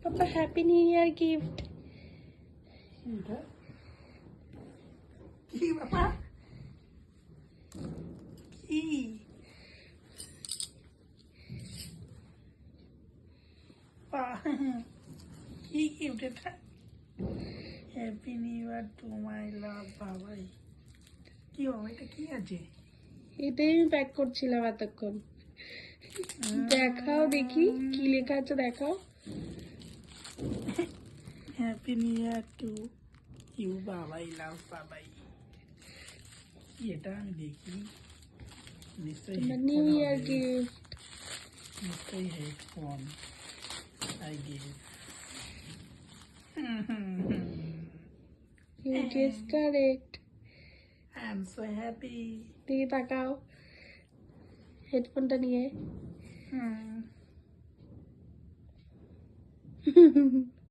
Papa, Happy New Year gift. কি ব্যাপার কি কি গিফট এটা happy new year to my love বাবাই কি বাবা এটা কি আছে এটাই আমি প্যাক করছিলাম এতক্ষণ। দেখাও দেখি কি লেখা আছে, দেখাও। Happy new year to you Babai love বাবাই কি এটা আমি দেখি নিশ্চয়ই নিউ হেডফোন ইয়ার হবে গিফট। নিশ্চয়ই headphone I gave you guess correct. I am so happy দেখি তাকাও হেডফোনটা নিয়ে।